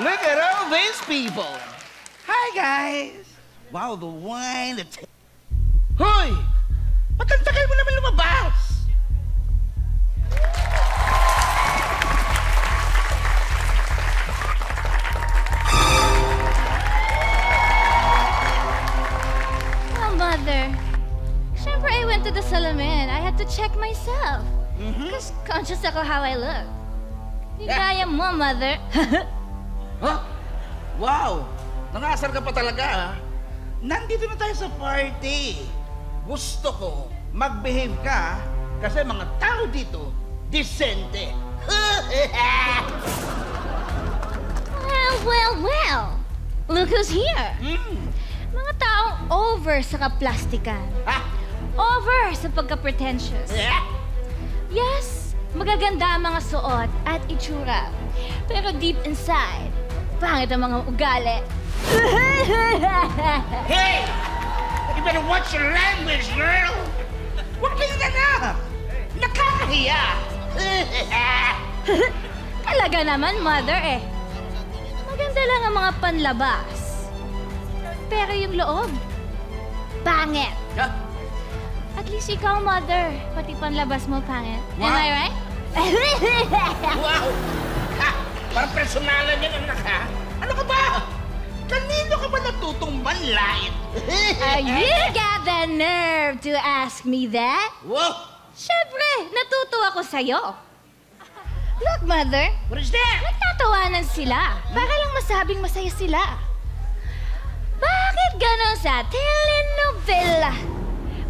Look at all these people. Hi, guys. Wow, the wine, the... Hoy! Ba't ang tagal mo naman lumabas? Oh, Mother. Siyempre, I went to the salamin. I had to check myself. Because conscious ako how I look. Hindi kaya mo, Mother. Huh? Wow! Nangasar ka pa talaga, ha? Nandito na tayo sa party. Gusto ko mag-behave ka kasi mga tao dito, disente. Well. Look who's here. Mga taong over sa kaplastikan. Over sa pagka-pretentious. Yes, magaganda ang mga suot at itsura. Pero deep inside, pangit ang mga ugali. Hey! You better watch your language, girl! Huwag kayo na! Nakakahiya! Talaga naman, Mother, eh. Maganda lang ang mga panlabas. Pero yung loob, pangit. At least ikaw, Mother, pati panlabas mo pangit. Wow. Am I right? Wow! Ha! Parang personalan yan, anak, ha? Ano ka ba? Kanino ka ba natutong manlait? You got the nerve to ask me that? Wow! Siyempre, natuto ako sa'yo. Look, Mother. What is that? Nagtatawanan sila. Para lang masabing masaya sila. Bakit ganon sa telenovela?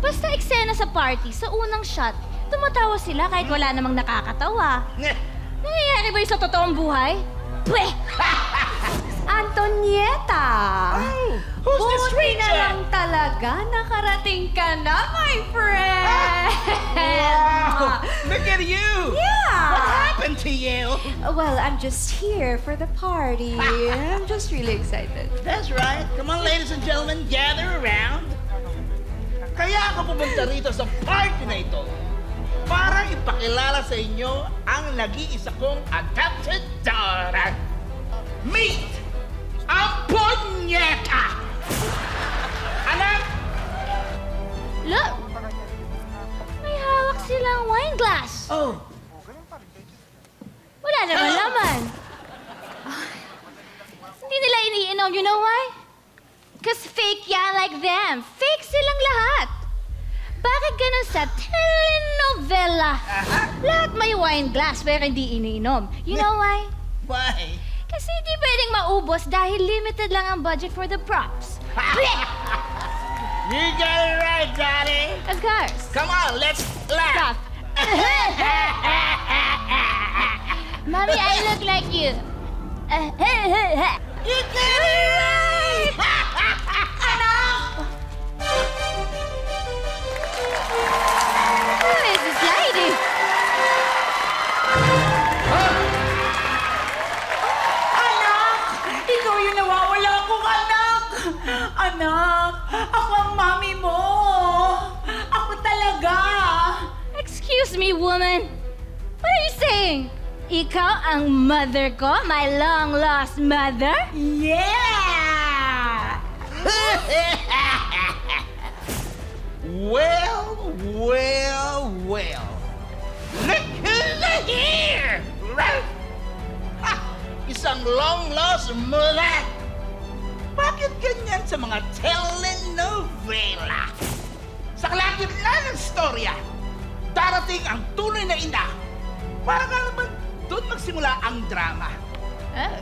Basta eksena sa party, sa unang shot, tumatawa sila kahit wala namang nakakatawa. Nangyayari ba yung sa totoong buhay? Pweh! Antonieta! Oh, who's the Buti stranger? na lang talaga nakarating ka na, my friend! Wow! Look at you! Yeah! What happened to you? Well, I'm just here for the party. I'm just really excited. That's right. Come on, ladies and gentlemen, gather around. Kaya ako pumunta rito sa party na ito para ipakilala sa inyo ang nag-iisa kong adopted daughter. Meet Antonieta! Anak! Look! May hawak silang wine glass. Oh, Wala naman laman. Hindi nila iniinom, you know why? Because fake yan like them. Fake silang lahat. Bakit ganun sa telenovela? Lahat may wine glass pero hindi iniinom. You know why? why? Kasi hindi pwedeng maubos dahil limited lang ang budget for the props. You got it right, Daddy. Of course. Come on, let's laugh. Stop. Mommy, I look like you. You got it right! Who is this lady? Anak! Ikaw yung nawawala kong anak! Anak! Ako ang mami mo! Ako talaga! Excuse me, woman. What are you saying? Ikaw ang mother ko? My long-lost mother? Yeah! Well. Look who's here! Ralph! Ha! Isang long-lost mother! Bakit ganyan sa mga telenovela? Sa kalagitnaan ng storya, darating ang tunay na ina. Para nga naman doon magsimula ang drama.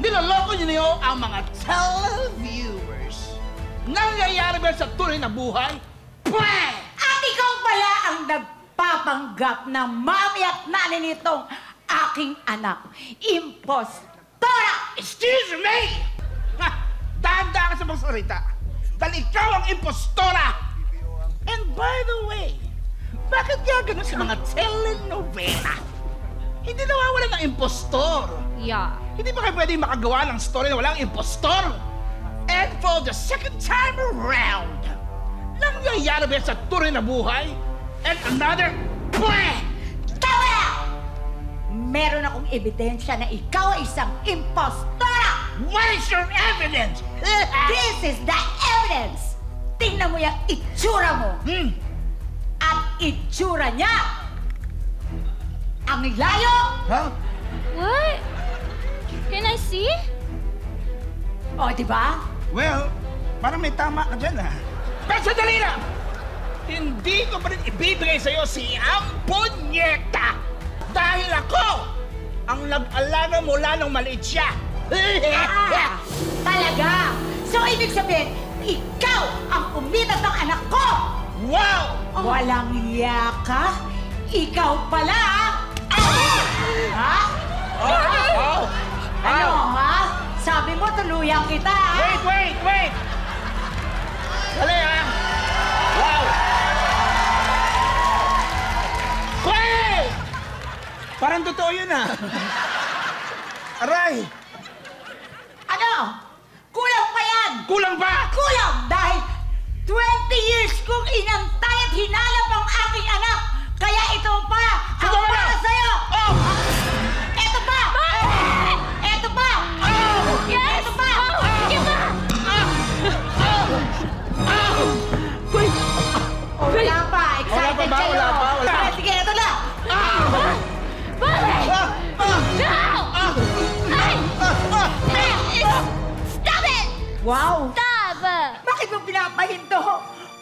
Niloloko niyo ang mga televiewers. Nangyayari ba sa tunay na buhay? Pweh! At ikaw pala ang nagpapanggap na mami at nanay nitong aking anak. Impostora! Excuse me! Ha! Dahan-dahan ka sa magsalita. Dahil ikaw ang impostora! And by the way, bakit gano'n sa mga telenovela? Hindi nawawala ng impostor. Yeah. Hindi ba kayo pwedeng makagawa ng story na walang impostor? And for the second time around, nangyayari ba sa tunay na buhay? And another, pweh! Tawa! Meron akong ebidensya na ikaw ay isang impostora! What is your evidence? This is the evidence! Tingnan mo yung itsura mo. At itsura niya. Ang layo! Huh? What? Can I see? O, di ba? Well, parang may tama ka dyan, ha? Pero sandali lang! Hindi ko pa rin ibibigay sa'yo si Amponyeta! Dahil ako ang nag-alaga mula nung maliit siya! Talaga? So, ibig sabihin, ikaw ang umitat ng anak ko! Wow! Walang iya ka? Ikaw pala, ha? Oh! Ano, ha? Sabi mo, tuluyan kita, ha? Wait! Dali, ha? Wow! Wait! Parang totoo yun, ha? Aray! Ano? Kulang pa yan! Kulang ba? Kulang! Dahil 20 years kong inantay at hinalap ang aking anak! Kaya ito pa! Ang Sige, para wala. sa'yo! Oh! Ito pa! Ito pa! Yes! Ito pa! Sige pa! Wala pa! Excited Wala pa ba? kayo! Wala pa? Wala. Sige, ito na! Bakit? Ah! No! Ay! Stop it! Wow! Stop! Bakit mo pinapahinto?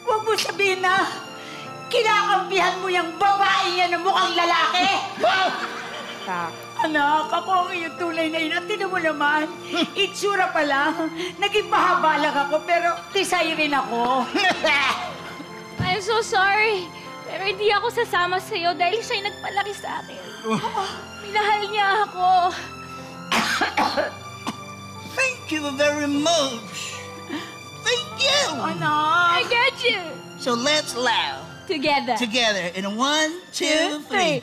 Huwag mo sabihin na kinakampihan mo yung babae yan na mukhang lalaki! Anak, ako ang iyong tunay na ina. Tinan mo naman, itsura pa lang. Naging mahaba lang ako, pero tisay rin ako. I'm so sorry. Pero hindi ako sasama sa'yo dahil siya'y nagpalaki sa akin. Minahal niya ako. Thank you very much. Thank you. Anak! I get you. So let's laugh Together. together in a 1, 2, 3. Hey!